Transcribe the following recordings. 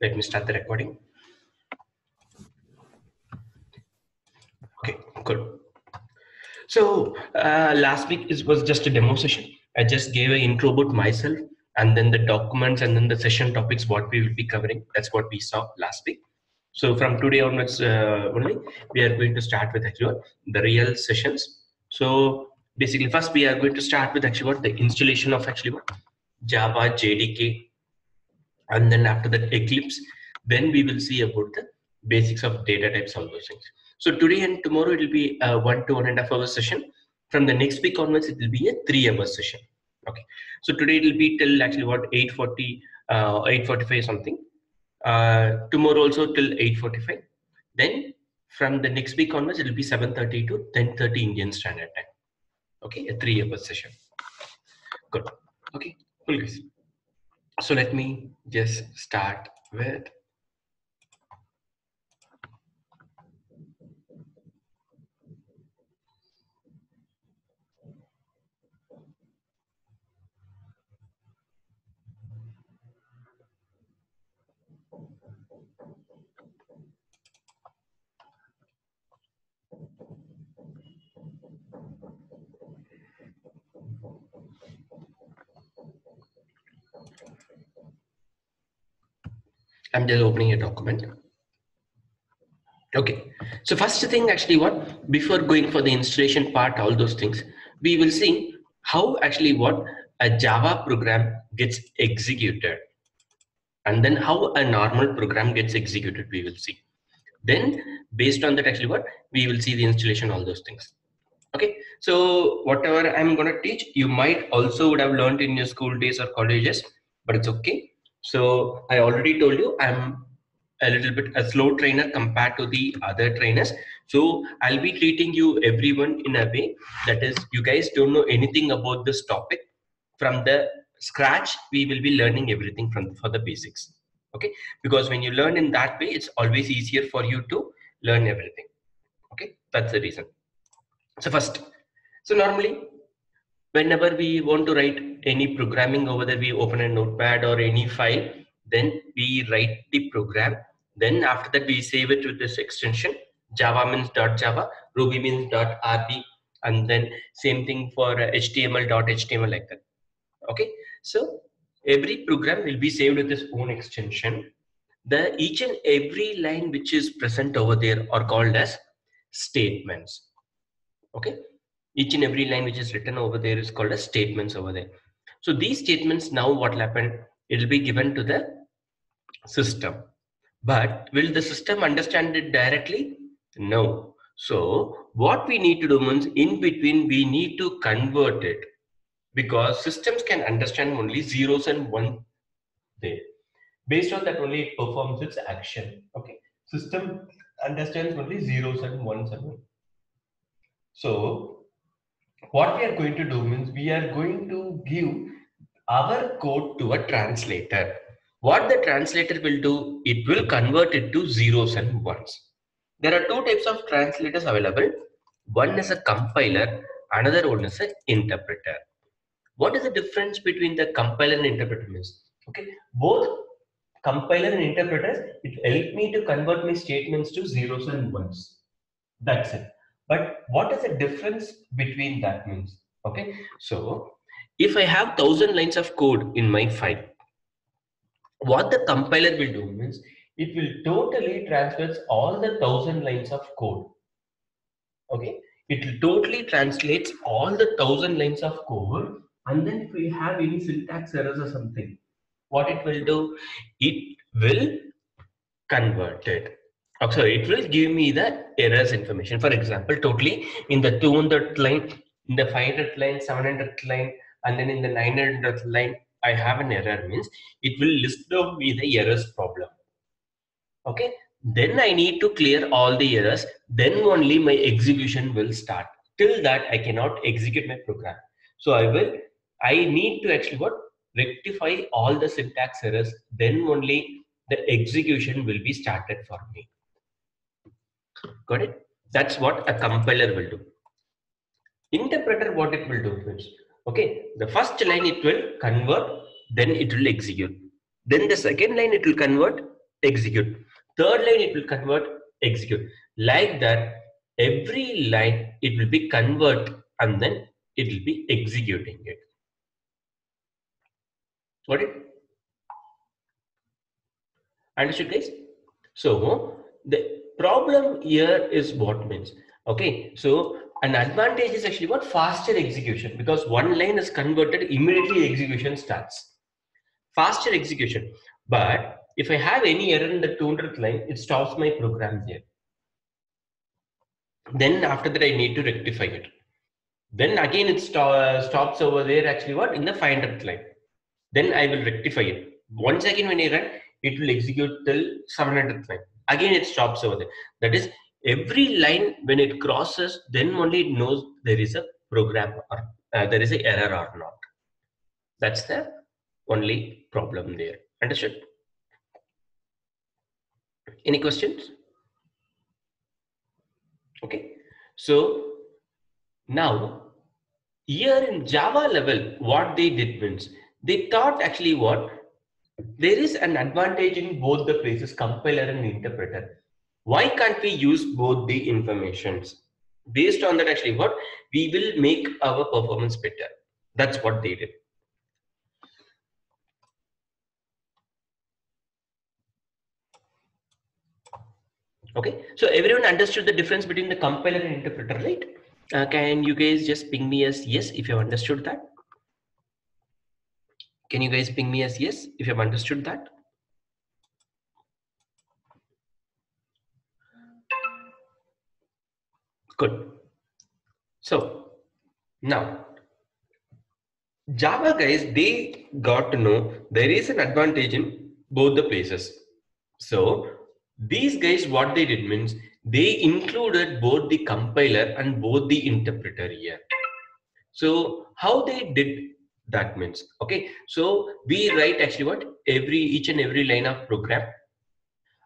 Let me start the recording. Okay, good. So last week was just a demo session. I just gave an intro about myself and then the documents and then the session topics what we will be covering. That's what we saw last week. So from today onwards only, we are going to start with actually the real sessions. So basically first we are going to start with actually the installation of actually Java, JDK, and then after that Eclipse. Then we will see about the basics of data types, all those things. So today and tomorrow it will be a 1 to 1.5 hour session. From the next week onwards it will be a 3 hour session. Okay, so today it will be till actually 8:40 8:45 something. Tomorrow also till 8:45. Then from the next week onwards it will be 7:30 to 10:30 Indian Standard Time. Okay, a 3 hour session. Good. Okay, cool guys. So let me just start with I'm just opening a document. Okay, so first thing actually before going for the installation part, all those things, we will see how actually a Java program gets executed and then how a normal program gets executed, we will see. Then based on that actually we will see the installation, all those things. Okay, so whatever I'm going to teach, you might also would have learned in your school days or colleges, but it's okay. So I already told you I'm a little bit a slow trainer compared to the other trainers. So I'll be treating you everyone in a way that is you guys don't know anything about this topic. From the scratch, we will be learning everything for the basics. Okay, because when you learn in that way, it's always easier for you to learn everything. Okay, that's the reason. So first, so normally whenever we want to write any programming over there, we open a notepad or any file, then we write the program. Then after that, we save it with this extension. Java means .java, Ruby means .rb, and then same thing for HTML.html like that. Okay, so every program will be saved with its own extension. The each and every line which is present over there are called as statements. Okay, each and every line which is written over there is called as statements over there. So these statements, now what will happen, it will be given to the system, but will the system understand it directly? No. So what we need to do means in between we need to convert it, because systems can understand only zeros and one there. Based on that only it performs its action. Okay, system understands only zeros and ones and one. So what we are going to do means we are going to give our code to a translator. What the translator will do, it will convert it to zeros and ones. There are two types of translators available. One is a compiler, another one is an interpreter. What is the difference between the compiler and interpreter means? Okay, both compiler and interpreters, it help me to convert my statements to zeros and ones. That's it. But what is the difference between that means? Okay, so if I have 1,000 lines of code in my file, what the compiler will do means it will totally transfers all the 1,000 lines of code. Okay, it will totally translates all the 1,000 lines of code, and then if we have any syntax errors or something, what it will do, it will convert it. Oh, sorry, it will give me the errors information. For example, totally in the 200th line, in the 500th line, 700th line, and then in the 900th line, I have an error means it will list down me the errors problem. Okay, then I need to clear all the errors. Then only my execution will start. Till that, I cannot execute my program. So I need to actually rectify all the syntax errors. Then only the execution will be started for me. Got it? That's what a compiler will do. Interpreter, what it will do is, okay, the first line it will convert, then it will execute. Then the second line it will convert, execute. Third line it will convert, execute. Like that, every line it will be convert and then it will be executing it. Got it? Understood, guys? So the problem here is what means. Okay, so an advantage is actually what? Faster execution, because one line is converted, immediately execution starts. Faster execution. But if I have any error in the 200th line, it stops my program there. Then after that, I need to rectify it. Then again, it stops over there actually what? In the 500th line. Then I will rectify it. Once again, when I run, it will execute till 700th line. Again, it stops over there. That is, every line when it crosses, then only it knows there is a program or there is an error or not. That's the only problem there. Understood? Any questions? Okay. So now here in Java level, what they did means they thought actually what there is an advantage in both the places, compiler and interpreter. Why can't we use both the informations? Based on that, actually, what we will make our performance better. That's what they did. Okay, so everyone understood the difference between the compiler and interpreter, right? Can you guys just ping me as yes if you have understood that? Can you guys ping me as yes if you have understood that? Good. So now Java guys, they got to know there is an advantage in both the places. So these guys, what they did means they included both the compiler and both the interpreter here. So how they did that means, okay, so we write actually what each and every line of program,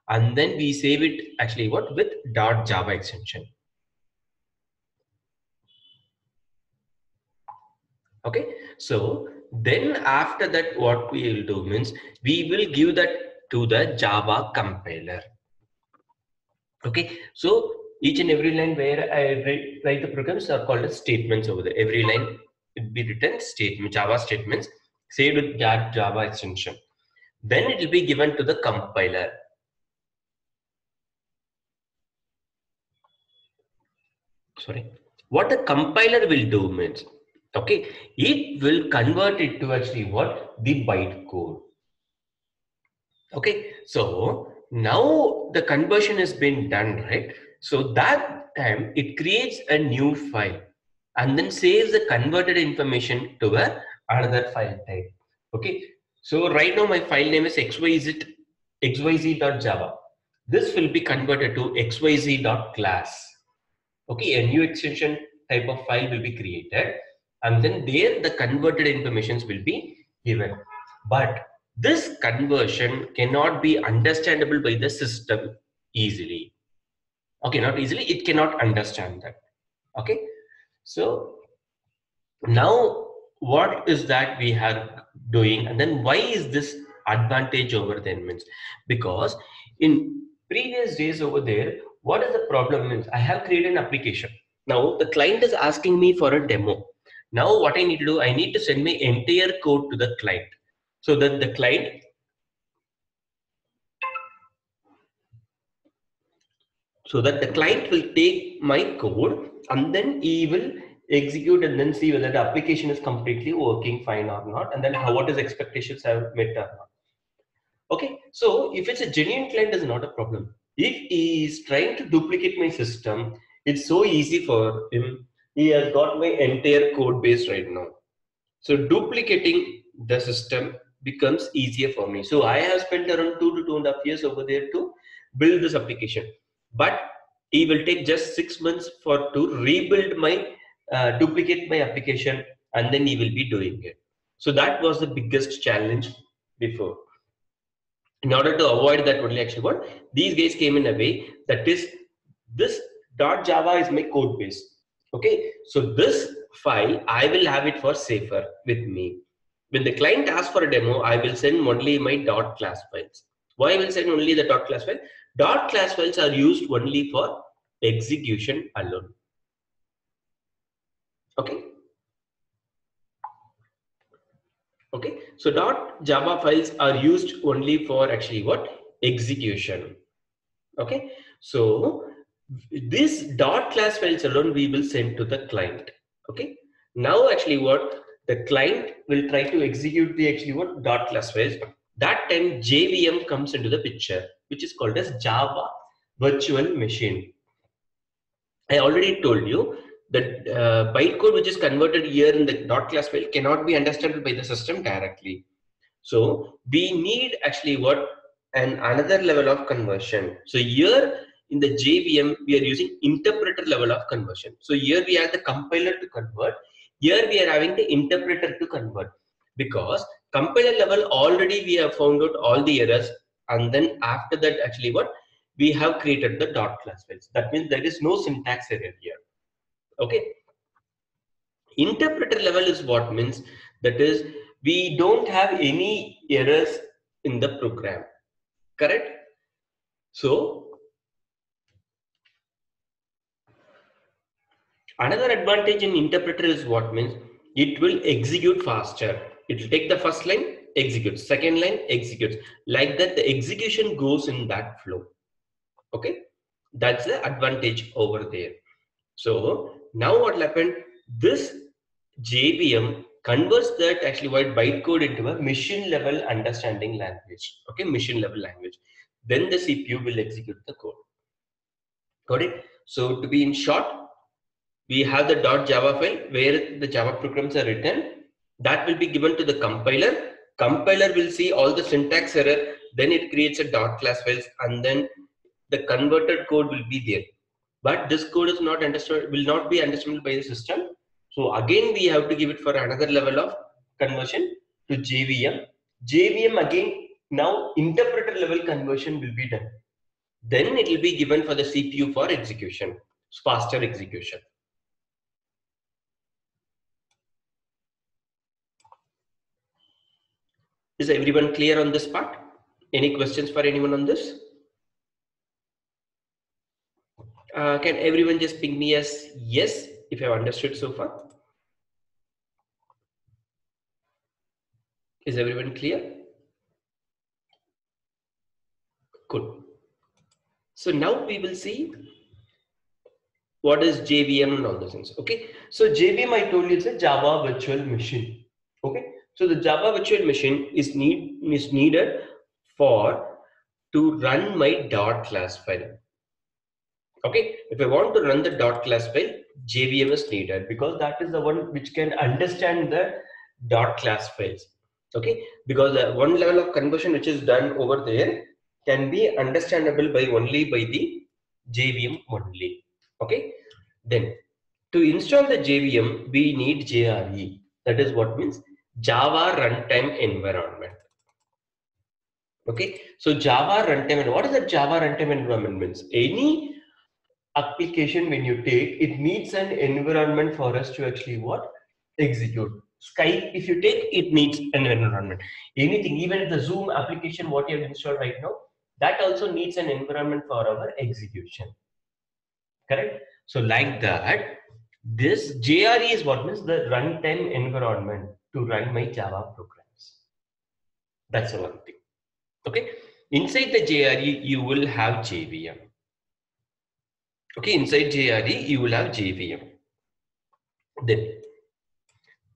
and then we save it actually what with .java extension. Okay, so then after that what we will do means we will give that to the Java compiler. Okay, so each and every line where I write the programs are called as statements over there. Every line will be written statement, Java statements saved with that Java extension. Then it will be given to the compiler. Sorry, what the compiler will do means, okay, it will convert it to actually what the byte code. Okay, so now the conversion has been done, right? So that time it creates a new file and then saves the converted information to another file type. Okay, so right now my file name is xyz.java. This will be converted to xyz.class. Okay, a new extension type of file will be created, and then there the converted informations will be given. But this conversion cannot be understandable by the system easily. Okay, not easily, it cannot understand that. Okay, so now what is that we are doing, and then why is this advantage over then means, because in previous days over there, what is the problem means I have created an application. Now the client is asking me for a demo. Now what I need to do, I need to send my entire code to the client so that the client will take my code and then he will execute and then see whether the application is completely working fine or not, and then what his expectations have met or not. Okay, so if it's a genuine client, is not a problem. If he is trying to duplicate my system, it's so easy for him. He has got my entire code base right now. So duplicating the system becomes easier for me. So I have spent around 2 to 2.5 years over there to build this application. But it will take just 6 months for to rebuild my duplicate my application, and then he will be doing it. So that was the biggest challenge before. In order to avoid that only actually what these guys came in a way that is this .java is my code base. Okay, so this file I will have it for safer with me. When the client asks for a demo, I will send only my .class files. Why will send only the dot class file? Dot class files are used only for execution alone. Okay. Okay. So dot Java files are used only for actually what? Execution. Okay. So this dot class files alone we will send to the client. Okay. Now actually what the client will try to execute the actually what dot class files. That time JVM comes into the picture, which is called as Java virtual machine. I already told you that bytecode which is converted here in the dot class file cannot be understood by the system directly. So we need actually what another level of conversion. So here in the JVM we are using interpreter level of conversion. So here we have the compiler to convert. Here we are having the interpreter to convert, because compiler level already we have found out all the errors, and then after that actually what we have created the dot class files. That means there is no syntax error here. Okay. Interpreter level is what means that is we don't have any errors in the program, correct? So another advantage in interpreter is what means it will execute faster. It will take the first line, executes, second line, executes, like that the execution goes in that flow. Okay, that's the advantage over there. So now what happened, this JVM converts that actually white bytecode into a machine level understanding language. Okay, machine level language. Then the CPU will execute the code. Got it? So to be in short, we have the .java file where the Java programs are written. That will be given to the compiler. Compiler will see all the syntax error. Then it creates a dot class files, and then the converted code will be there. But this code is not understood, will not be understood by the system. So again, we have to give it for another level of conversion to JVM. JVM again, now interpreter level conversion will be done. Then it will be given for the CPU for execution, faster execution. Is everyone clear on this part? Any questions for anyone on this? Can everyone just ping me as yes if you have understood so far? Is everyone clear? Good. So now we will see what is JVM and all those things. Okay. So JVM, I told you, is a Java virtual machine. Okay. So the Java virtual machine is needed for to run my dot class file. Okay. If I want to run the dot class file, JVM is needed because that is the one which can understand the dot class files. Okay. Because the one level of conversion which is done over there can be understandable by only by the JVM only. Okay. Then to install the JVM, we need JRE. That is what means Java Runtime Environment. Okay. So Java Runtime, and what is the Java Runtime Environment means? Any application when you take, it needs an environment for us to actually what? Execute. Skype, if you take, it needs an environment. Anything, even the Zoom application, what you have installed right now, that also needs an environment for our execution. Correct? So like that, this JRE is what means the runtime environment to run my Java programs. That's the one thing. Okay. Inside the JRE, you will have JVM. Okay. Inside JRE, you will have JVM. Then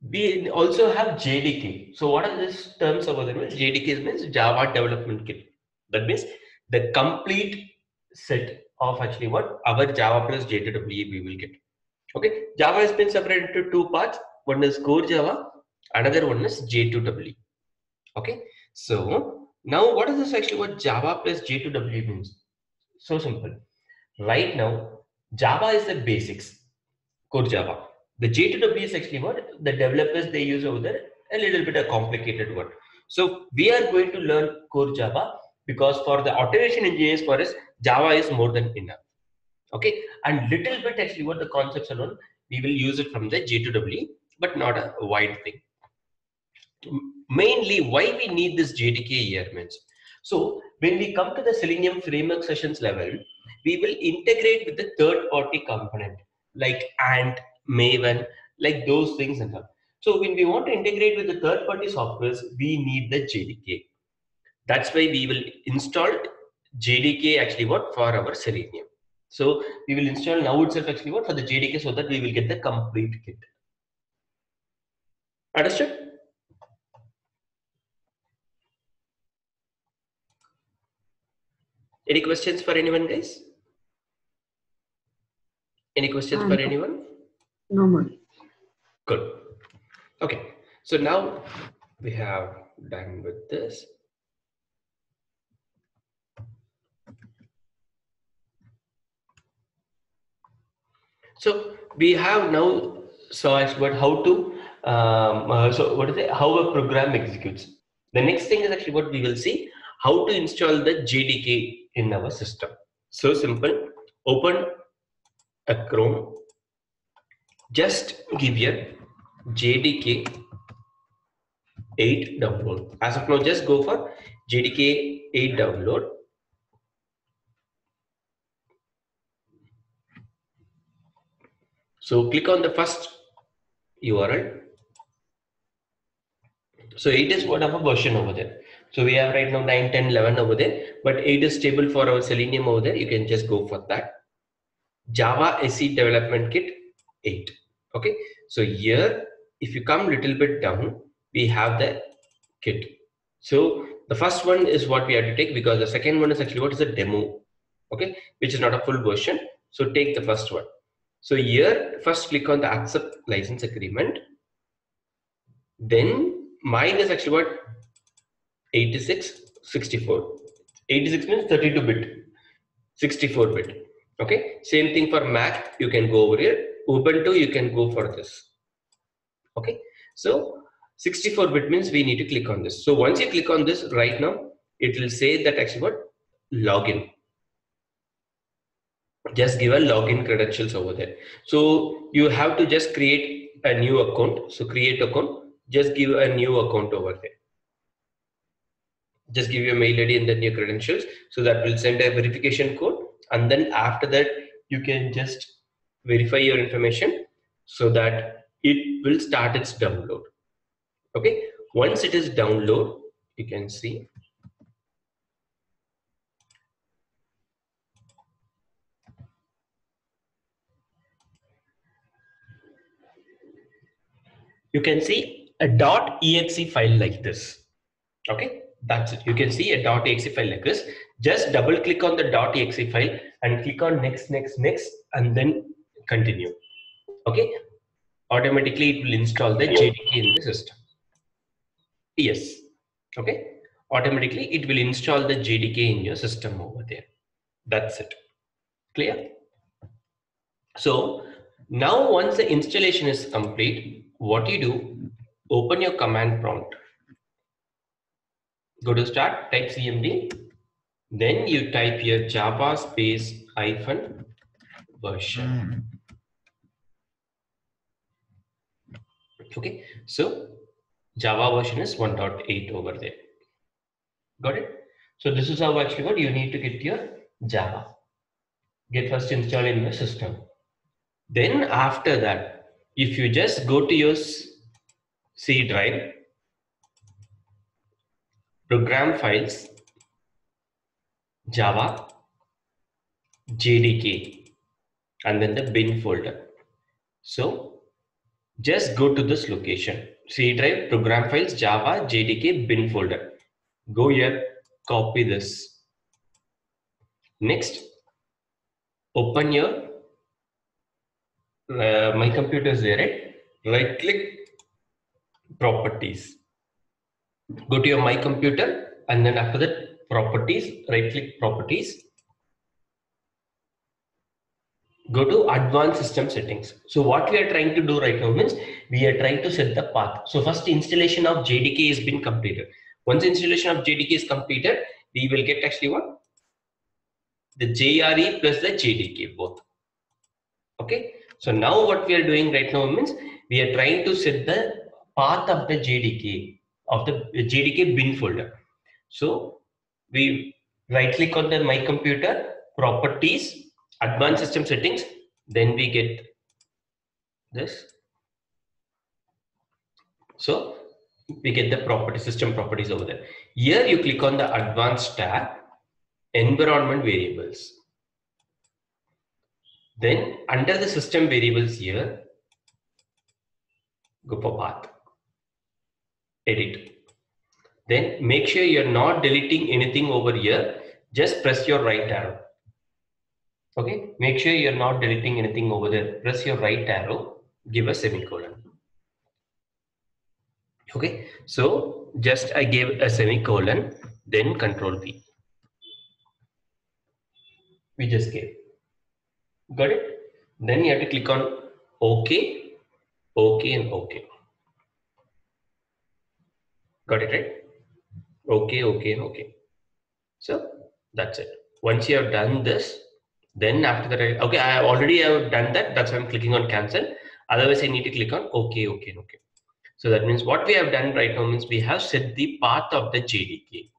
we also have JDK. So what are these terms over there? JDK means Java Development Kit. That means the complete set of actually what our Java plus JDK we will get. Okay, Java has been separated into two parts. One is core Java, another one is J2W. Okay, so now what is this actually what Java plus J2W means? So simple. Right now, Java is the basics, core Java. The J2W is actually what the developers they use over there, a little bit a complicated word. So we are going to learn core Java because for the automation engineers for us, Java is more than enough. Okay, and little bit actually what the concepts alone, we will use it from the J2W, but not a wide thing. Mainly why we need this JDK here means, so When we come to the Selenium framework sessions level, we will integrate with the third-party component like Ant, Maven, like those things and all. So when we want to integrate with the third-party softwares, we need the JDK. That's why we will install JDK actually what for our Selenium. So we will install now itself actually what for the JDK so that we will get the complete kit. Understood? Any questions for anyone, guys? Any questions for anyone? No more. Good. Okay. So now we have done with this. So we have now saw about how to how a program executes. The next thing is actually what we will see how to install the JDK in our system. So simple. Open a Chrome. Just give your JDK 8 download. As of now, just go for JDK 8 download. So click on the first URL. So 8 is what our version over there. So we have right now 9, 10, 11 over there, but 8 is stable for our Selenium over there. You can just go for that. Java SE Development Kit 8. Okay. So here, if you come little bit down, we have the kit. So the first one is what we have to take because the second one is actually what is a demo. Okay, which is not a full version. So take the first one. So here, first click on the accept license agreement. Then mine is actually what 86, 64. 86 means 32-bit, 64-bit. Okay, same thing for Mac. You can go over here. Ubuntu, you can go for this. Okay, so 64-bit means we need to click on this. So once you click on this right now, it will say that actually what login. Just give a login credentials over there. So you have to just create a new account. So create account, just give a new account over there. Just give your mail ID and then your credentials. So that will send a verification code. And then after that, you can just verify your information so that it will start its download. Okay. Once it is download, you can see. You can see a .exe file like this. Okay, that's it. You can see a .exe file like this. Just double click on the .exe file and click on next, next, next, and then continue. Okay, automatically it will install the JDK in the system. Yes. Okay, automatically it will install the JDK in your system over there. That's it. Clear? So now once the installation is complete, what you do, open your command prompt. Go to start, type cmd, then you type your java space hyphen version. Okay, so Java version is 1.8 over there. Got it? So this is how actually what you need to get your Java. Get first installed in your system. Then after that, if you just go to your C drive, program files, Java, JDK, and then the bin folder. So just go to this location, C drive, program files, Java, JDK, bin folder. Go here, copy this. Next, open your my computer is there, right? Right click properties. Go to your my computer and then after that properties, right click properties. Go to advanced system settings. So what we are trying to do right now means we are trying to set the path. So first installation of JDK has been completed. Once installation of JDK is completed, we will get actually what? The JRE plus the JDK both. Okay. So now what we are doing right now means we are trying to set the path of the JDK bin folder. So we right click on the my computer, properties, advanced system settings, then we get this. So we get the property system properties over there. Here you click on the advanced tab, environment variables. Then under the system variables here, go for path, edit. Then make sure you're not deleting anything over here. Just press your right arrow. Okay, make sure you're not deleting anything over there. Press your right arrow, give a semicolon. Okay, so just I gave a semicolon, then control V. We just gave. Got it? Then you have to click on OK, OK, and OK. Got it, right? OK, OK, and OK. So that's it. Once you have done this, then after that, okay, I already have done that. That's why I'm clicking on cancel. Otherwise, I need to click on OK, OK, and OK. So that means what we have done right now means we have set the path of the JDK.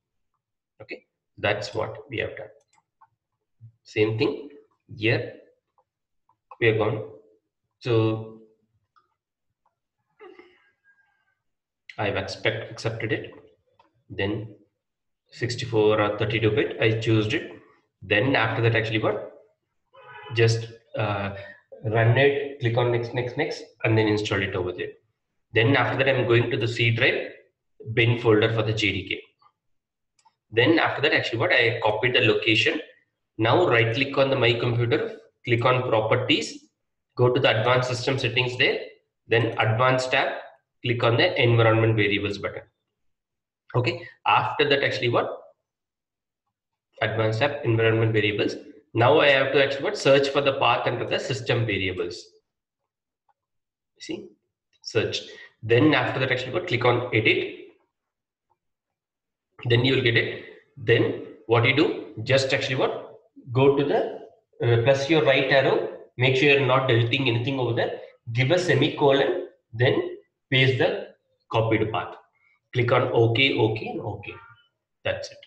Okay, that's what we have done. Same thing here. We are gone. So I've accepted it. Then 64 or 32-bit, I chose it. Then after that, actually, what? Just run it, click on next, next, next, and then install it over there. Then after that, I'm going to the C drive bin folder for the JDK. Then after that, actually, what? I copied the location. Now right click on the my computer, click on properties, go to the advanced system settings there, then advanced tab, click on the environment variables button. Okay, after that, actually, what? Advanced tab, environment variables. Now I have to actually what? Search for the path under the system variables. See, search. Then after that, actually, what? Click on edit. Then you will get it. Then what you do? Just actually what? Go to the plus your right arrow. Make sure you're not deleting anything over there. Give a semicolon. Then paste the copied path. Click on OK, OK, and OK. That's it.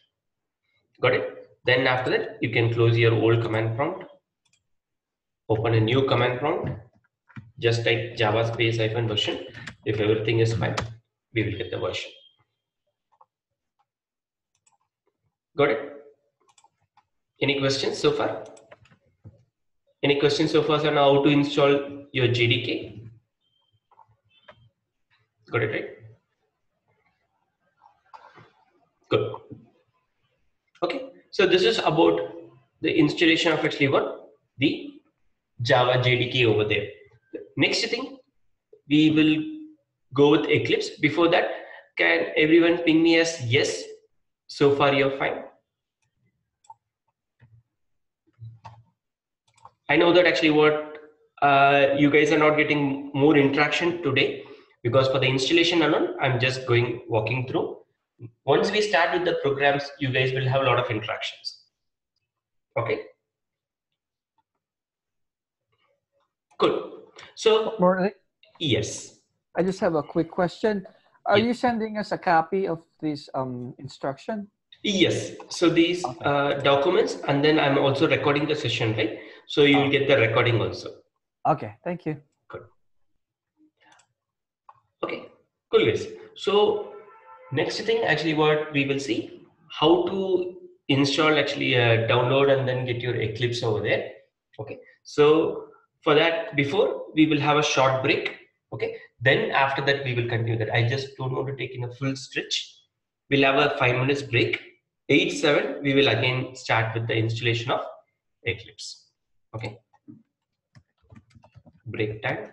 Got it? Then after that, you can close your old command prompt. Open a new command prompt. Just type java space hyphen version. If everything is fine, we will get the version. Got it? Any questions so far? Any questions so far on how to install your JDK? Got it, right? Good. Okay. So this is about the installation of actually what? The Java JDK over there. Next thing, we will go with Eclipse. Before that, can everyone ping me as yes? So far you're fine. I know that actually what you guys are not getting more interaction today because for the installation alone, I'm just walking through. Once we start with the programs, you guys will have a lot of interactions. Okay. Good. So Morning. yes. I just have a quick question. Are you sending us a copy of this instruction? Yes. So these documents, and then I'm also recording the session, right? So you will get the recording also. Okay. Thank you. Good. Okay. Cool, guys. So next thing, actually, what we will see how to install actually download and then get your Eclipse over there. Okay. So for that, before we will have a short break. Okay. Then after that, we will continue that. I just don't want to take in a full stretch. We'll have a 5 minutes break. 8-7, we will again start with the installation of Eclipse. Okay. Break time.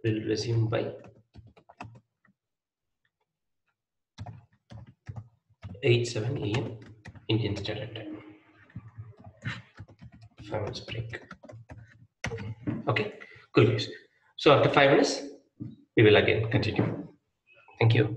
We'll resume by 8-7 a.m. Indian Standard Time. 5 minutes break. Okay, cool guys. So after 5 minutes, we will again continue. Thank you.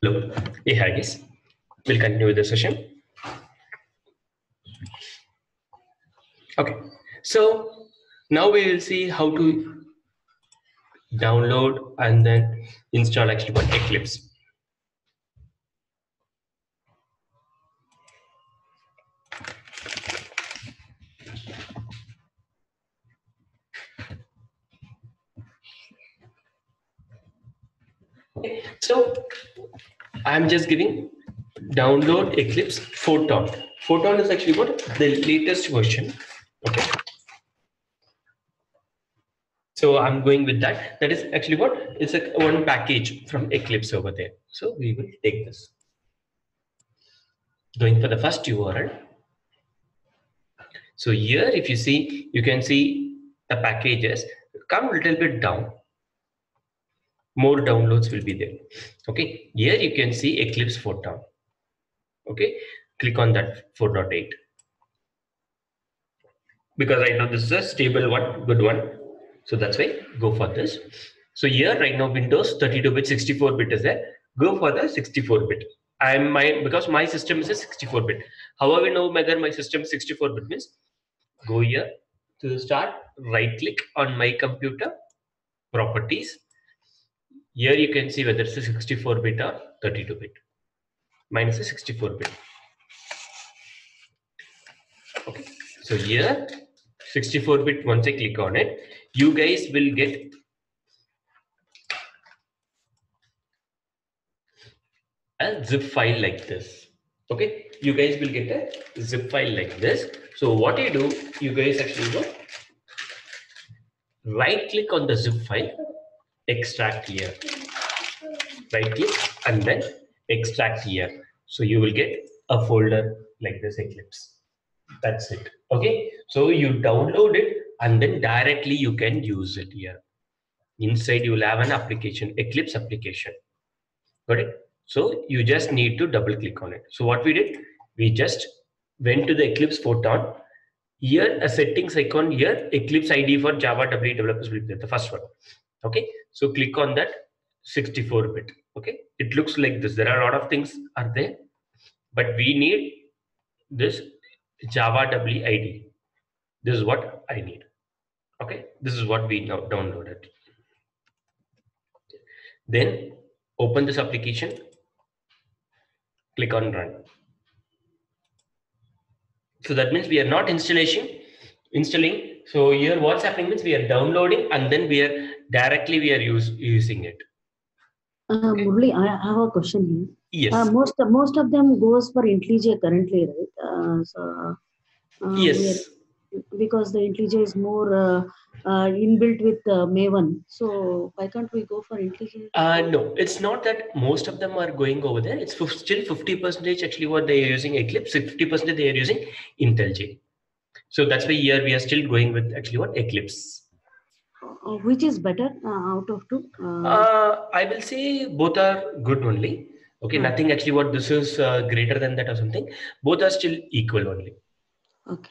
Hello. Hey, hi guys. We'll continue with the session. Okay. So now we will see how to download and then install actually one Eclipse. Okay. So I'm just giving download Eclipse Photon. Photon is actually what the latest version. Okay. So I'm going with that. That is actually what it's a one package from Eclipse over there. So we will take this. Going for the first URL. So here, if you see, you can see the packages come a little bit down. More downloads will be there. Okay, here you can see Eclipse Photon. Okay, click on that 4.8 because right now this is a stable one, good one. So that's why go for this. So here right now Windows 32-bit, 64-bit is there. Go for the 64-bit. Because my system is a 64-bit. However, we know whether my system is 64-bit means go here to start, right click on my computer, properties. Here you can see whether it's a 64-bit or 32-bit. Mine is a 64-bit. Okay, so here 64-bit, once I click on it, you guys will get a zip file like this. Okay, you guys will get a zip file like this. So what you do, you guys actually go right click on the zip file, extract here, right click and then extract here. So you will get a folder like this Eclipse. That's it. Okay, so you download it and then directly you can use it here. Inside you will have an application, Eclipse application. Got it? So you just need to double click on it. So what we did, we just went to the Eclipse Photon. Here a settings icon here, Eclipse ID for Java W developers will be there, the first one. Okay, so click on that 64-bit. Okay, it looks like this. There are a lot of things are there, but we need this Java W ID. This is what I need. Okay, this is what we now downloaded. Then open this application, click on run. So that means we are not installing. So here what's happening means we are downloading and then we are directly using it. Okay. Murli, I have a question here. Yes. Most of them goes for IntelliJ currently, right? Yes. Because the IntelliJ is more inbuilt with Maven. So why can't we go for IntelliJ? No, it's not that most of them are going over there. It's still 50% actually what they are using Eclipse, 50% they are using IntelliJ. So that's why here we are still going with actually what Eclipse. Which is better out of two? I will say both are good only. Okay, nothing actually what this is greater than that or something. Both are still equal only. Okay.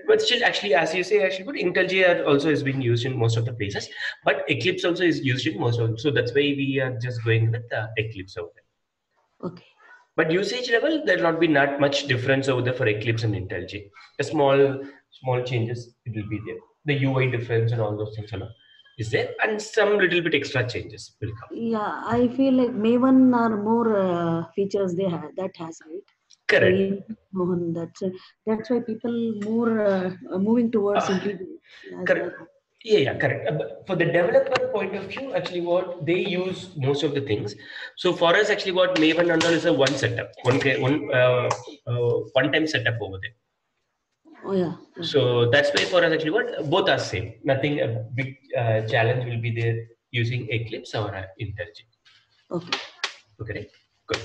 But still actually, as you say, actually, but IntelliJ also is being used in most of the places. But Eclipse also is used in most of them. So that's why we are just going with Eclipse over there. Okay. But usage level, there will not be not much difference over there for Eclipse and IntelliJ. A small changes it will be there. The UI difference and all those things is there, and some little bit extra changes will come. Yeah, I feel like Maven are more features they have that has, right? Correct. So that's why people more moving towards IntelliJ. Correct. Yeah, correct. But for the developer point of view, actually, what they use most of the things. So for us, actually, what Maven and all is a one setup, one-time setup over there. Oh yeah. So that's why for us, actually, what both are same. Nothing a big challenge will be there using Eclipse or IntelliJ. Okay. Okay, good.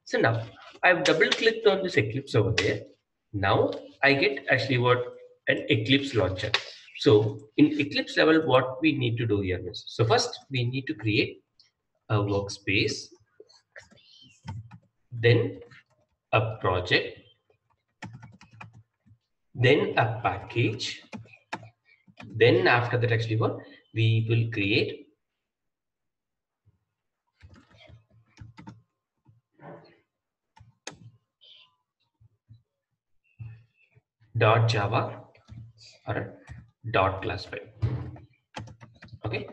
So now I've double-clicked on this Eclipse over there. Now I get actually what an Eclipse launcher. So in Eclipse level, what we need to do here is, so first we need to create a workspace, then a project, then a package. Then after that, actually what we will create dot Java or dot class file. Okay,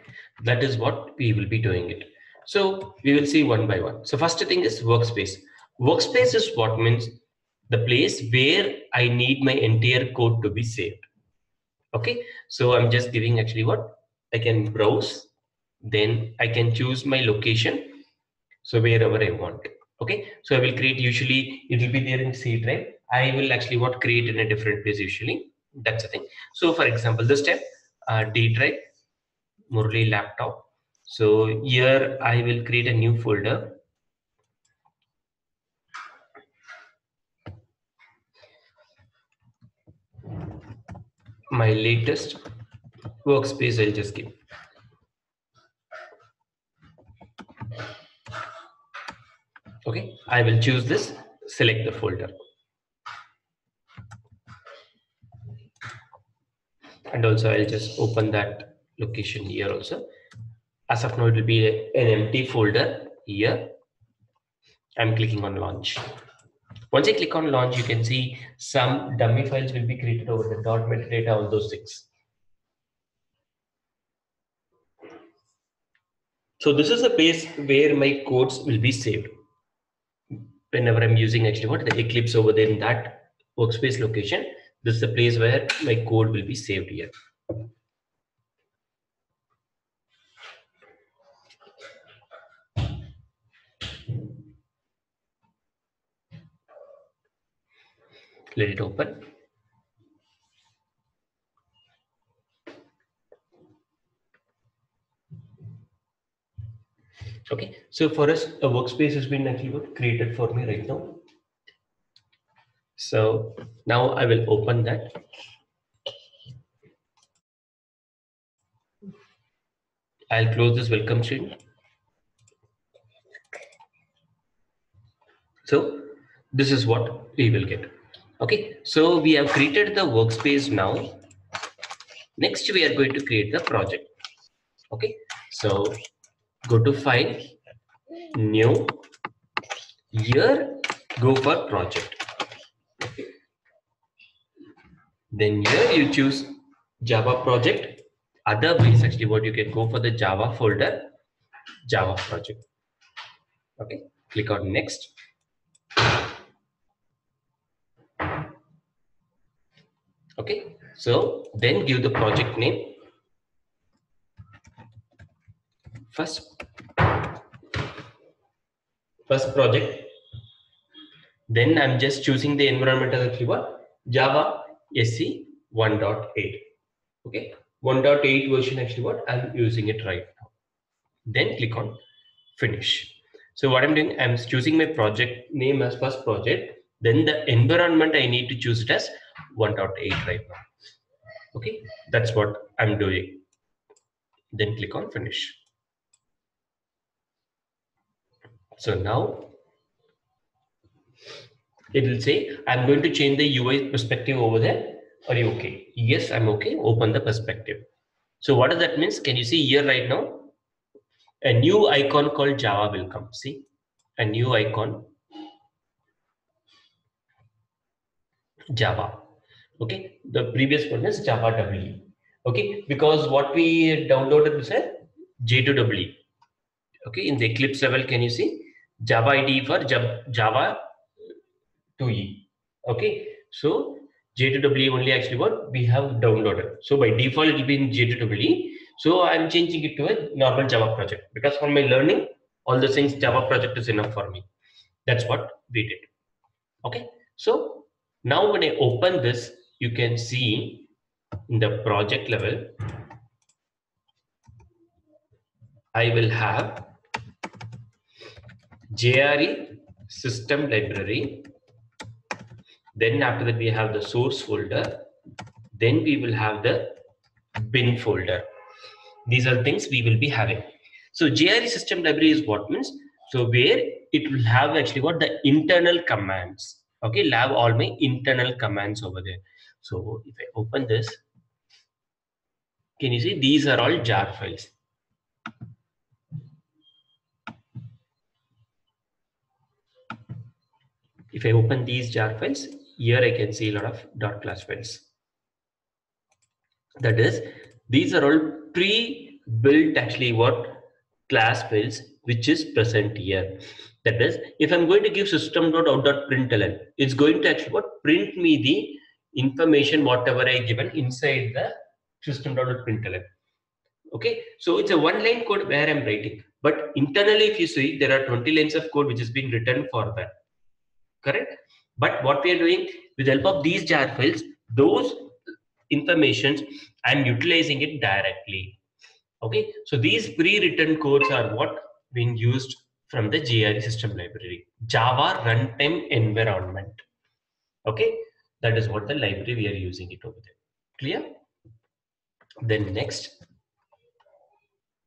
that is what we will be doing it. So we will see one by one. So first thing is workspace. Workspace is what means the place where I need my entire code to be saved. Okay, so I'm just giving actually what I can browse, then I can choose my location. So wherever I want. Okay, so I will create, usually it will be there in C drive. I will actually what create in a different place usually. That's the thing. So for example, this time D drive, Murli laptop. So here I will create a new folder. My latest workspace I'll just give. Okay, I will choose this, select the folder. And also I'll just open that location here also. As of now, it will be an empty folder here. I'm clicking on launch. Once I click on launch, you can see some dummy files will be created over the dot metadata, all those things. So this is the place where my codes will be saved. Whenever I'm using actually what the Eclipse over there in that workspace location, this is the place where my code will be saved here. Let it open. Okay, so for us, a workspace has been actually created for me right now. So now I will open that. I'll close this welcome screen. So this is what we will get. Okay, so we have created the workspace now. Next, we are going to create the project. Okay, so go to file, new, here, go for project. Then here you choose Java project. Otherwise, actually, what you can go for the Java folder, Java project. Okay, click on next. Okay, so then give the project name. First project. Then I'm just choosing the environmental keyword Java SC 1.8. Okay, 1.8 version actually what I'm using it right now. Then click on finish. So what I'm doing, I'm choosing my project name as first project. Then the environment I need to choose it as 1.8 right now. Okay, that's what I'm doing. Then click on finish. So now it will say, I'm going to change the UI perspective over there. Are you okay? Yes, I'm okay. Open the perspective. So what does that mean? Can you see here right now? A new icon called Java will come. See, a new icon, Java. Okay, the previous one is Java WE. Okay, because what we downloaded is a J2WE. Okay, in the Eclipse level, can you see Java IDE for Java 2E? Okay, so J2WE only actually what we have downloaded. So by default, it will be in J2WE. So I'm changing it to a normal Java project because for my learning, all the things Java project is enough for me. That's what we did. Okay, so now when I open this, you can see in the project level, I will have JRE system library. Then after that, we have the source folder. Then we will have the bin folder. These are things we will be having. So JRE system library is what means, so where it will have actually what the internal commands. Okay, will have all my internal commands over there. So if I open this, can you see these are all jar files? If I open these jar files, here I can see a lot of dot class files. That is, these are all pre-built actually what class files which is present here. That is, if I'm going to give system.out.println, it's going to actually what print me the information whatever I given inside the system.out.println. Okay, so it's a one-line code where I'm writing, but internally if you see there are 20 lines of code which is being written for that. Correct? But what we are doing with the help of these jar files, those informations I'm utilizing it directly. Okay, so these pre-written codes are what being used from the JRE system library, Java runtime environment. Okay, that is what the library we are using it over there. Clear? Then next,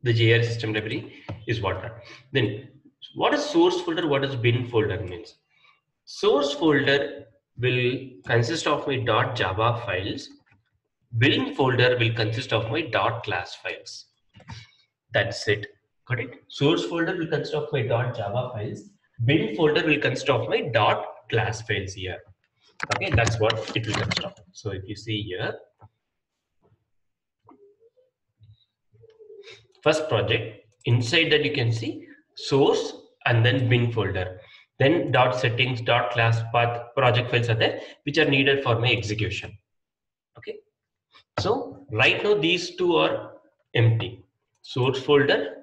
the JRE system library is what? Then what is source folder? What is bin folder means? Source folder will consist of my .java files. Bin folder will consist of my .class files. That's it. Got it? Source folder will consist of my .java files. Bin folder will consist of my .class files here. Okay, that's what it will consist of. So if you see here, first project, inside that you can see source and then bin folder. Then .settings, .class path, project files are there, which are needed for my execution. Okay. So right now these two are empty. Source folder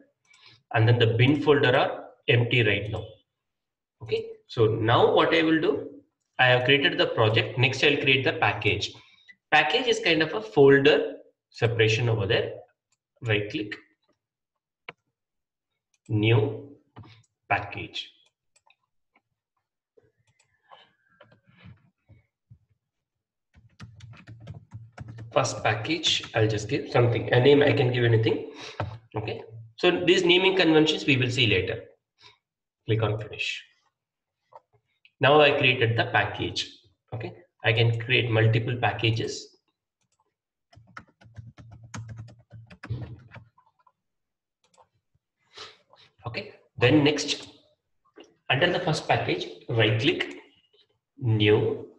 and then the bin folder are empty right now. Okay, so now what I will do, I have created the project. Next I'll create the package. Package is kind of a folder separation over there. Right click, new package. First package, I'll just give something, a name, I can give anything. Okay, so these naming conventions we will see later. Click on finish. Now I created the package. Okay, I can create multiple packages. Okay, then next, under the first package, right click, new,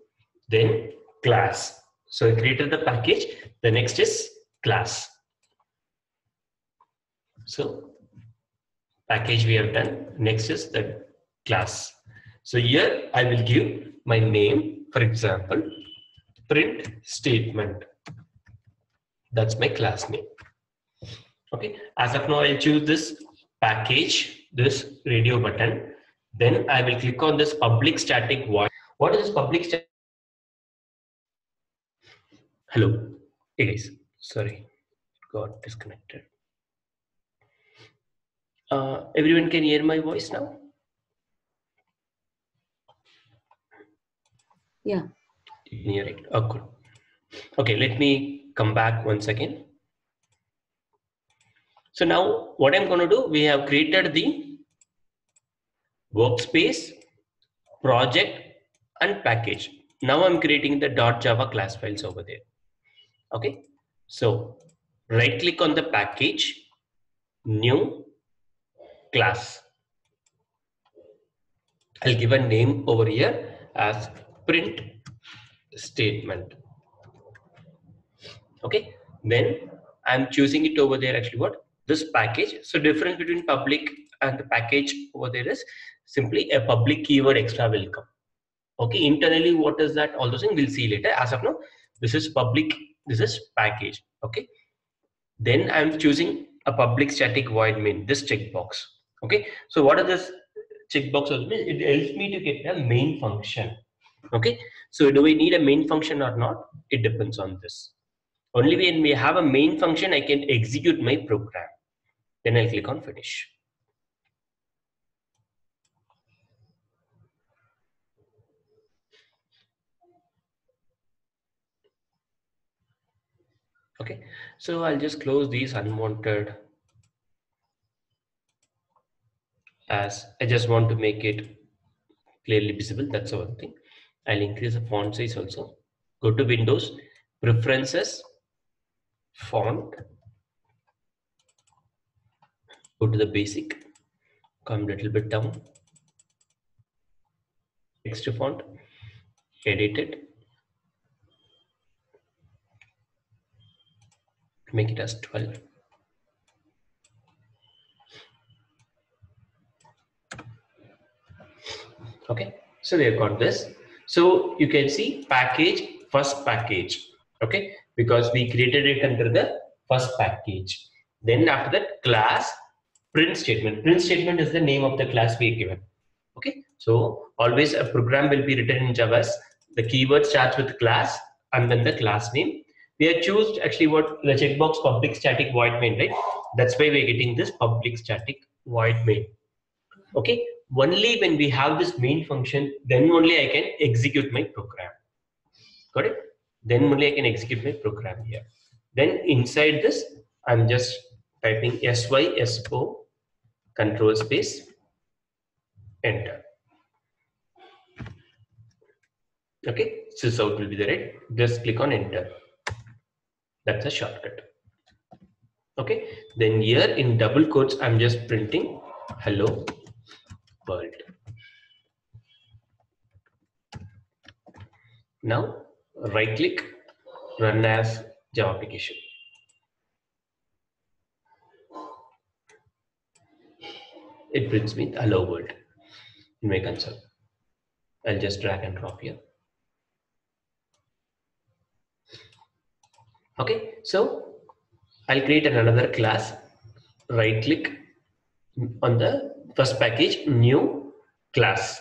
then class. So I created the package. The next is class. So package we have done. Next is the class. So here I will give my name, for example, print statement. That's my class name. Okay. As of now, I'll choose this package, this radio button. Then I will click on this public static void. What is this public static? Hello. Hey guys. Sorry. Got disconnected. Everyone can hear my voice now? Yeah. You can hear it. Oh, good. Okay, let me come back once again. So now what I'm going to do, we have created the workspace, project and package. Now I'm creating the .java class files over there. Okay, so right click on the package, new class. I'll give a name over here as print statement. Okay, then I'm choosing it over there actually what? This package. So difference between public and the package over there is simply a public keyword extra will come. Okay, internally what is that? All those things we'll see later. As of now, this is public, this is package. Okay, then I'm choosing a public static void main, this checkbox. Okay, so what are this checkbox? It helps me to get a main function. Okay, so do we need a main function or not? It depends on this. Only when we have a main function, I can execute my program. Then I'll click on finish. Okay, so I'll just close these unwanted as I just want to make it clearly visible. That's the one thing. I'll increase the font size also. Go to Windows, Preferences, Font. Go to the basic. Come a little bit down. Text font. edit it, make it as 12. Okay, so we have got this. So you can see package, first package. Okay, because we created it under the first package. Then after that, class print statement. Print statement is the name of the class we are given. Okay, so always a program will be written in Java. The keyword starts with class and then the class name. We have chosen actually what the checkbox public static void main, right? That's why we're getting this public static void main. Okay, only when we have this main function, then only I can execute my program. Got it? Then only I can execute my program here. Then inside this, I'm just typing syso control space enter. Okay, sysout will be there, right? Just click on enter. That's a shortcut. Okay, then here in double quotes, I'm just printing hello world. Now right click, run as Java application. It brings me hello world in my console. I'll just drag and drop here. Okay, so I'll create another class, right click on the first package, new class.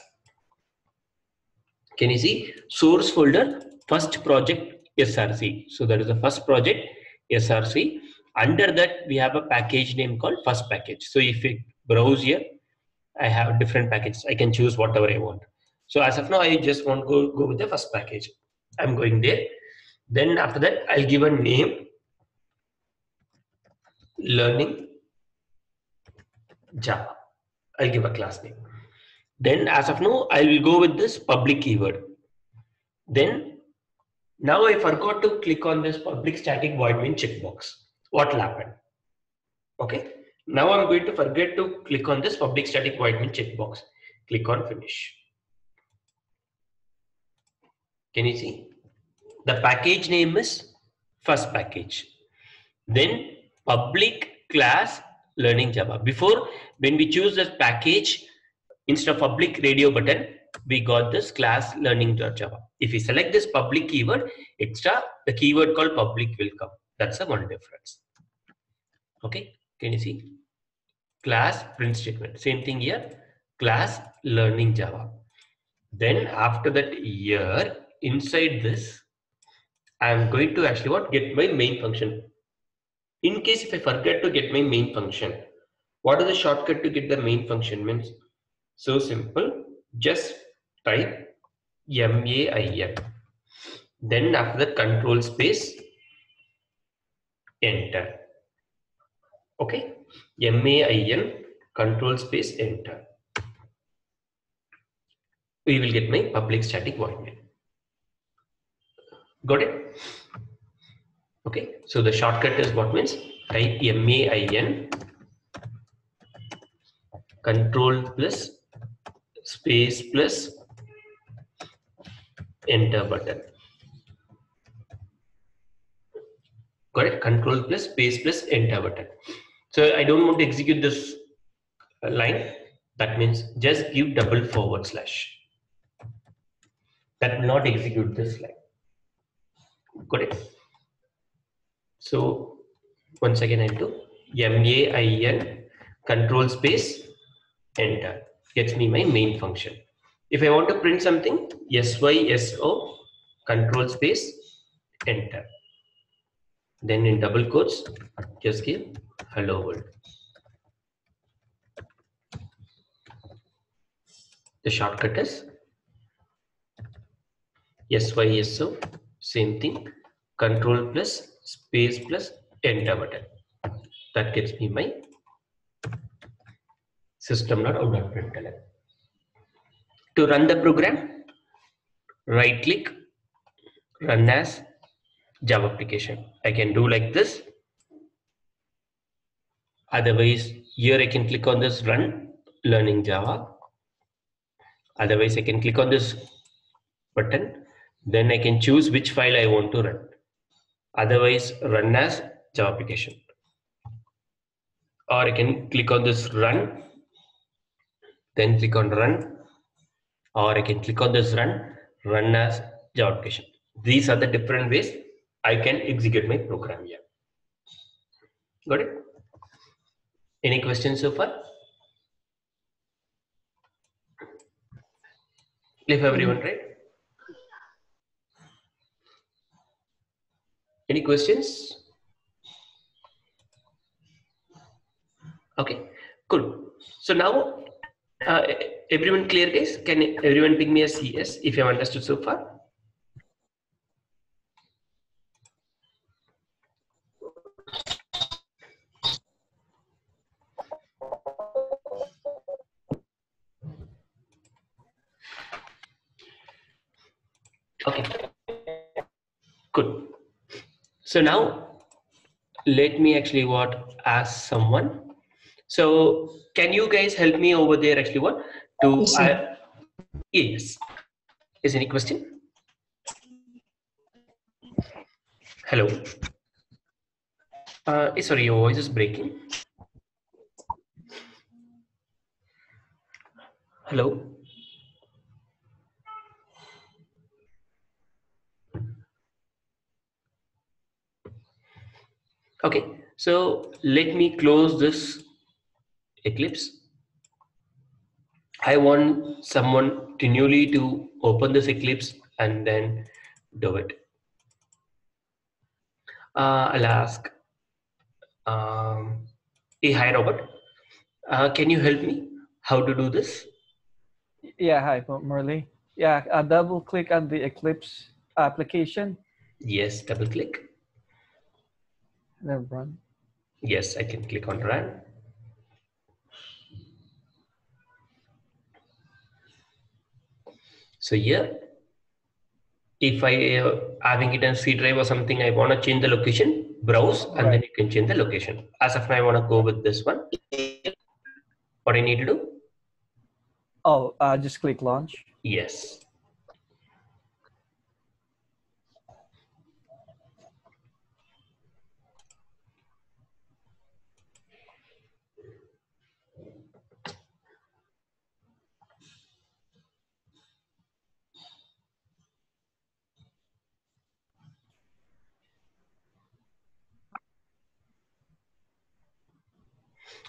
Can you see source folder, first project SRC? So that is the first project SRC. Under that we have a package name called first package. So if you browse here, I have different packages. I can choose whatever I want. So as of now, I just want to go with the first package. I'm going there. Then after that, I'll give a name, learning Java. I'll give a class name. Then as of now, I will go with this public keyword. Then now I forgot to click on this public static void main checkbox. What will happen? Okay. Now I'm going to forget to click on this public static void main checkbox. Click on finish. Can you see? The package name is first package. Then public class learning Java. Before, when we choose this package, instead of public radio button, we got this class learning Java. If we select this public keyword, extra, the keyword called public will come. That's the one difference. Okay, can you see? Class print statement. Same thing here. Class learning Java. Then after that here, inside this, I'm going to actually get my main function. In case if I forget to get my main function, what is the shortcut to get the main function means? So simple, just type main. Then after that control space, enter. Okay, main control space enter. We will get my public static void main. Got it? Okay, so the shortcut is what means type main control plus space plus enter button. Got it? Control plus space plus enter button. So I don't want to execute this line. That means just give double forward slash. That will not execute this line. Got it? So once again I do main control space enter. Gets me my main function. If I want to print something, syso control space enter. Then in double quotes, just give hello world. The shortcut is syso, same thing, control plus space plus enter button. That gets me my system.out.println. To run the program, right click, run as Java application. I can do like this. Otherwise, here I can click on this run learning Java. Otherwise, I can click on this button, Then I can choose which file I want to run. Otherwise, run as Java application. Or I can click on this run, then click on run, or I can click on this run as Java application. These are the different ways I can execute my program here. Got it? Any questions so far? If everyone right? Any questions? Okay, cool. So now, everyone clear, guys? Can everyone ping me a CS if you have understood so far? Okay, good. So now, let me actually ask someone. So can you guys help me over there actually to yes. Is any question? Hello. Sorry, your voice is breaking. Hello. Okay, so let me close this Eclipse. I want someone continually to open this Eclipse and then do it. I'll ask, hey, hi Robert. Can you help me how to do this? Yeah, hi, Murli. Yeah, double click on the Eclipse application. Yes, double click. Then run. Yes, I can click on run. So here, if I having it on C drive or something, I want to change the location, browse, and then you can change the location. As of now, I want to go with this one. What I need to do? Oh, just click launch. Yes.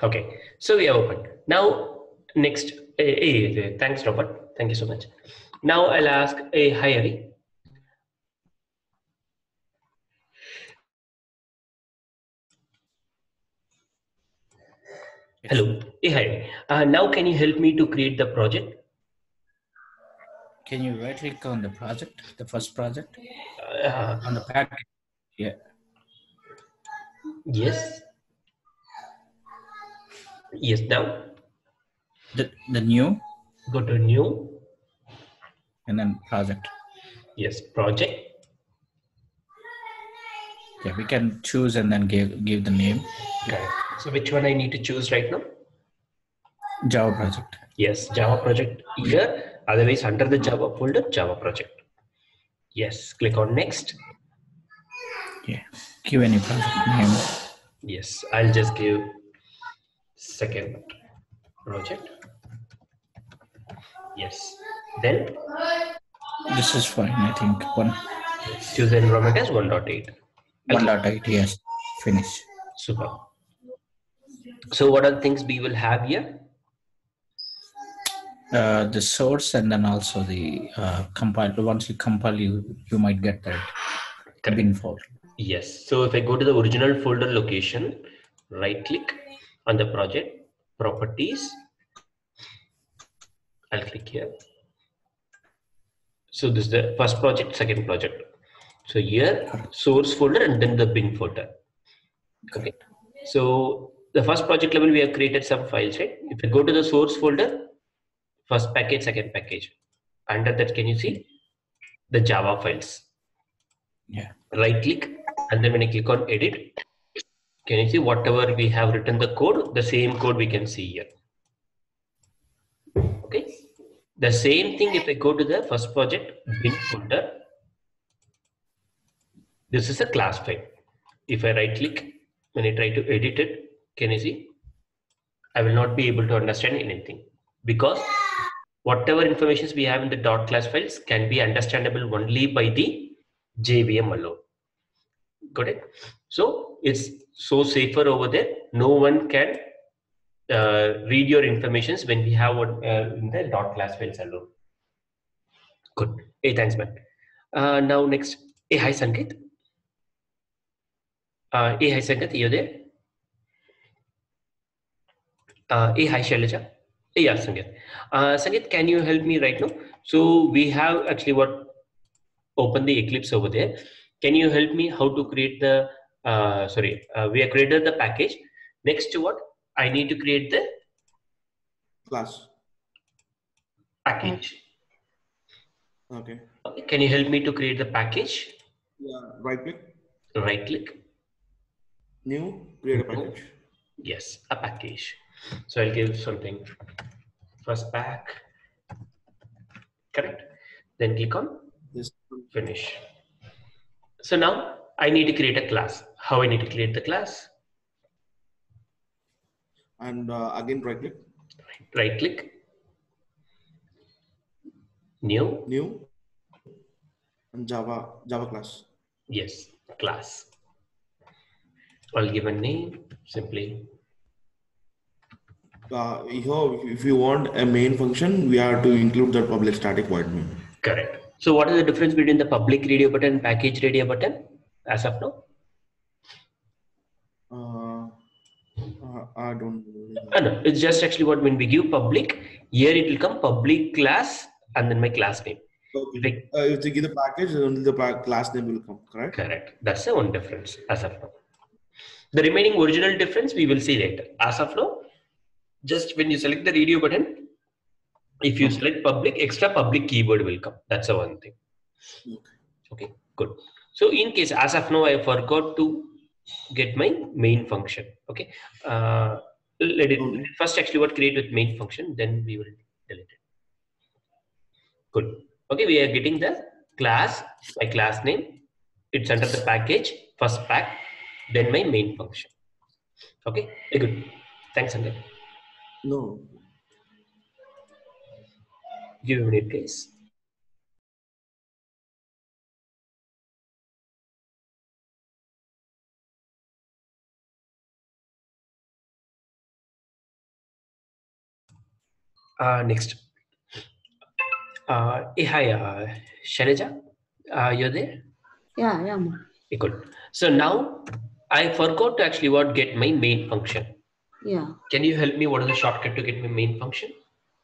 Okay, so we have opened. Now, next, thanks, Robert. Thank you so much. Now I'll ask a hi, Hari. Yes. Hello. Hey, hi. Now can you help me to create the project? Can you right click on the project, the first project? Uh, On the package. Yeah. yes. Yes, now The new go to new. and then project. Yes, project. Yeah, we can choose and then give the name. Correct. So which one I need to choose right now? Java project. Yes, Java project here. Otherwise, under the Java folder, Java project. Yes, click on next. Yeah. Give any project name. Yes, I'll just give second project. Yes. Then This is fine, I think. choose the environment as 1.8. 1.8, yes. Finish. Super. So what are the things we will have here? The source and then also the compile. Once you compile, you might get that bin folder. Yes. So if I go to the original folder location, right click on the project, properties. I'll click here. So this is the first project, second project. So here, source folder and then the bin folder. Okay. So the first project level, we have created some files, right? If I go to the source folder, first package, second package. Under that, can you see the Java files? Yeah. Right click, and then when I click on edit, can you see whatever we have written the code, the same code we can see here. Okay. The same thing if I go to the first project bin folder, This is a class file. If I right click, when I try to edit it, can you see? I will not be able to understand anything because whatever informations we have in the dot class files can be understandable only by the JVM alone. Got it? So it's so safer over there. No one can read your informations when we have one in the dot class files alone. Good. Hey, thanks, man. Now next. Hey, hi, Sanket. Hey, hi, Sanket. Are you there? Hey, hi, Shailaja. Hey, yeah, Sanket. Sanket, can you help me right now? So we have actually open the Eclipse over there. Can you help me how to create the, we have created the package. Next to what? I need to create the class package. Okay. Can you help me to create the package? Yeah. Right click. Right click. New. Create a package. Yes, a package. So I'll give something. First pack. Correct. Then click on This. finish. So now I need to create a class. How I need to create the class? And again right click. Right click. New. New. And Java class. Yes, class. I'll give a name simply. If you want a main function, we have to include the public static void main. Correct. So what is the difference between the public radio button and package radio button as of now? I don't really No, it's just actually what when we give public, here it will come public class and then my class name. Okay. Like, If they give the package, only the class name will come, correct? correct. That's the one difference as of now. The remaining original difference we will see later. As of now, just when you select the radio button, if you select public, extra public keyword will come. That's the one thing. Okay, good. So in case as of now I forgot to get my main function. Okay, let it first actually what create with main function, then we will delete it. Good. Okay, we are getting the class, my class name. It's under the package, first pack, then my main function. Okay, very good. Thanks, Sanjay. No. Give me a minute, please. Next. Hey, hi, Shailaja. You're there? Yeah, yeah, ma. Okay, good. So now I forgot to actually get my main function. Yeah. Can you help me? What is the shortcut to get my main function?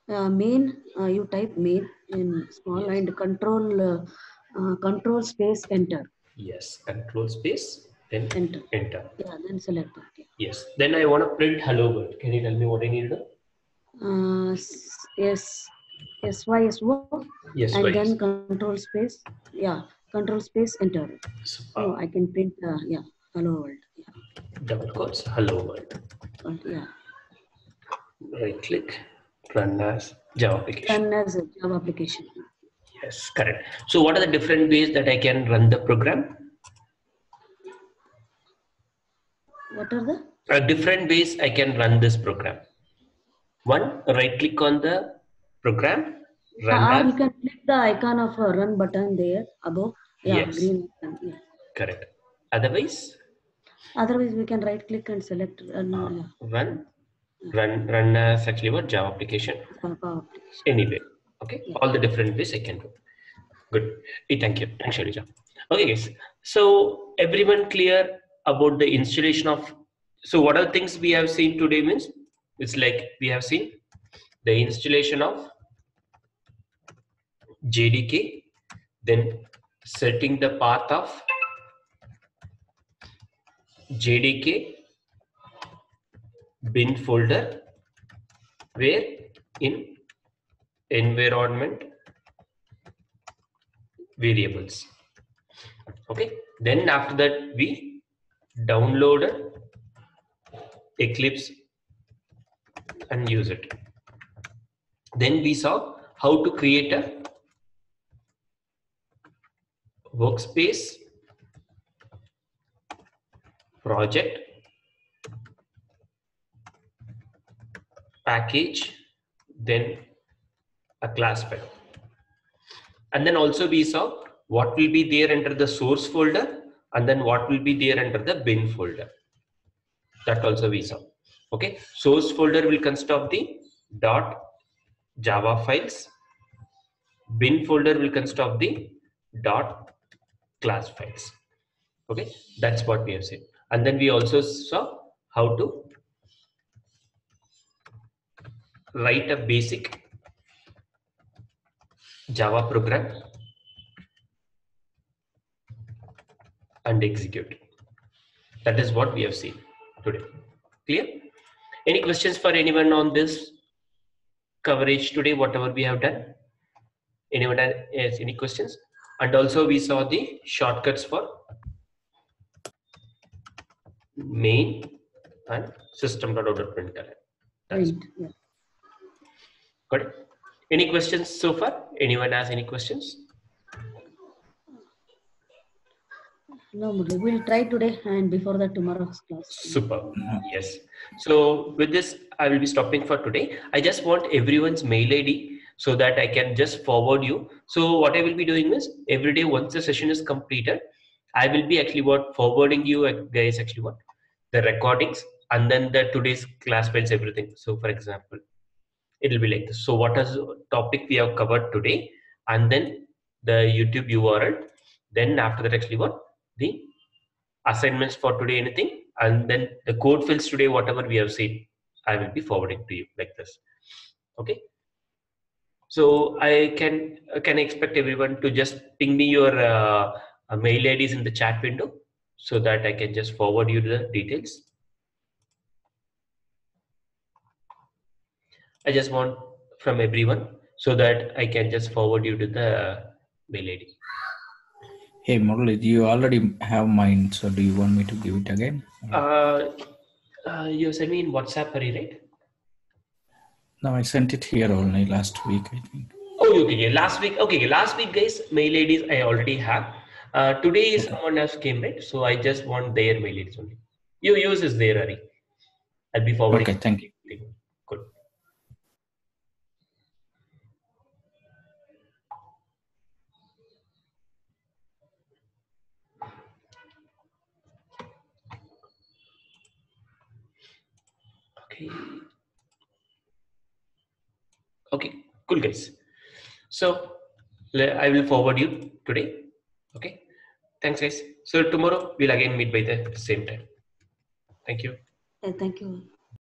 Main, you type main in small and control space enter. Yes, control space, then Enter. enter. Yeah, then select that. Yeah. Yes. Then I want to print hello world. Can you tell me what I need to do? Yes, SYSO. Yes, And right. then control space. Yeah, control space enter. So I can print. Yeah, hello world. Yeah. Double quotes, hello world. Yeah. Right click, run as Java application. Run as a Java application. Yes, correct. So what are the different ways that I can run the program? What are the? Different ways I can run this program. One, right click on the program. Run Or as, you can click the icon of a run button there above. Yeah, yes. green icon. Yeah. Correct. Otherwise? Otherwise, we can right click and select run. Run as actually what? Java application. Java application. Anyway, okay. Yeah. All the different ways I can do. Good. Thank you. Thanks, Sharija. Okay, guys. So everyone clear about the installation of. So what are the things we have seen today means? It's like we have seen the installation of JDK, then setting the path of JDK bin folder where in environment variables. Okay, then after that we download Eclipse and use it. Then we saw how to create a workspace project, package, then a class file. And then also we saw what will be there under the source folder and then what will be there under the bin folder. That also we saw. Okay, source folder will consist of the .java files. Bin folder will consist of the .class files. Okay, that's what we have said. And then we also saw how to write a basic Java program and execute. That is what we have seen today. Clear? Any questions for anyone on this coverage today, whatever we have done? Anyone has any questions? And also we saw the shortcuts for main and system.out.println. That's Right. Yeah. got it. Any questions so far? Anyone has any questions? No, Murli, we'll try today and before that tomorrow's class. Super. Yes. So with this, I will be stopping for today. I just want everyone's mail ID so that I can just forward you. So what I will be doing is every day once the session is completed, I will be actually forwarding you guys actually the recordings and then the today's class files, everything. So for example, it will be like this. So what is topic we have covered today and then the YouTube URL. Then after that actually the assignments for today, anything, and then the code fields today, whatever we have seen, I will be forwarding to you like this. Okay. So I can expect everyone to just ping me your mail IDs in the chat window so that I can just forward you the details. I just want from everyone so that I can just forward you to the mail ID. Hey Murali, you already have mine, so do you want me to give it again? You sent me in WhatsApp, right? No, I sent it here only last week, I think. Oh, okay. Last week, okay. Last week, guys, mail IDs I already have. Today someone else came, right? So I just want their mail IDs only. Your use is there, Ari. I'll be forwarding. Okay, thank you. Good. Okay. Okay, cool, guys. So I will forward you today. Okay. Thanks, guys. So tomorrow we'll again meet by the same time. Thank you. Thank you.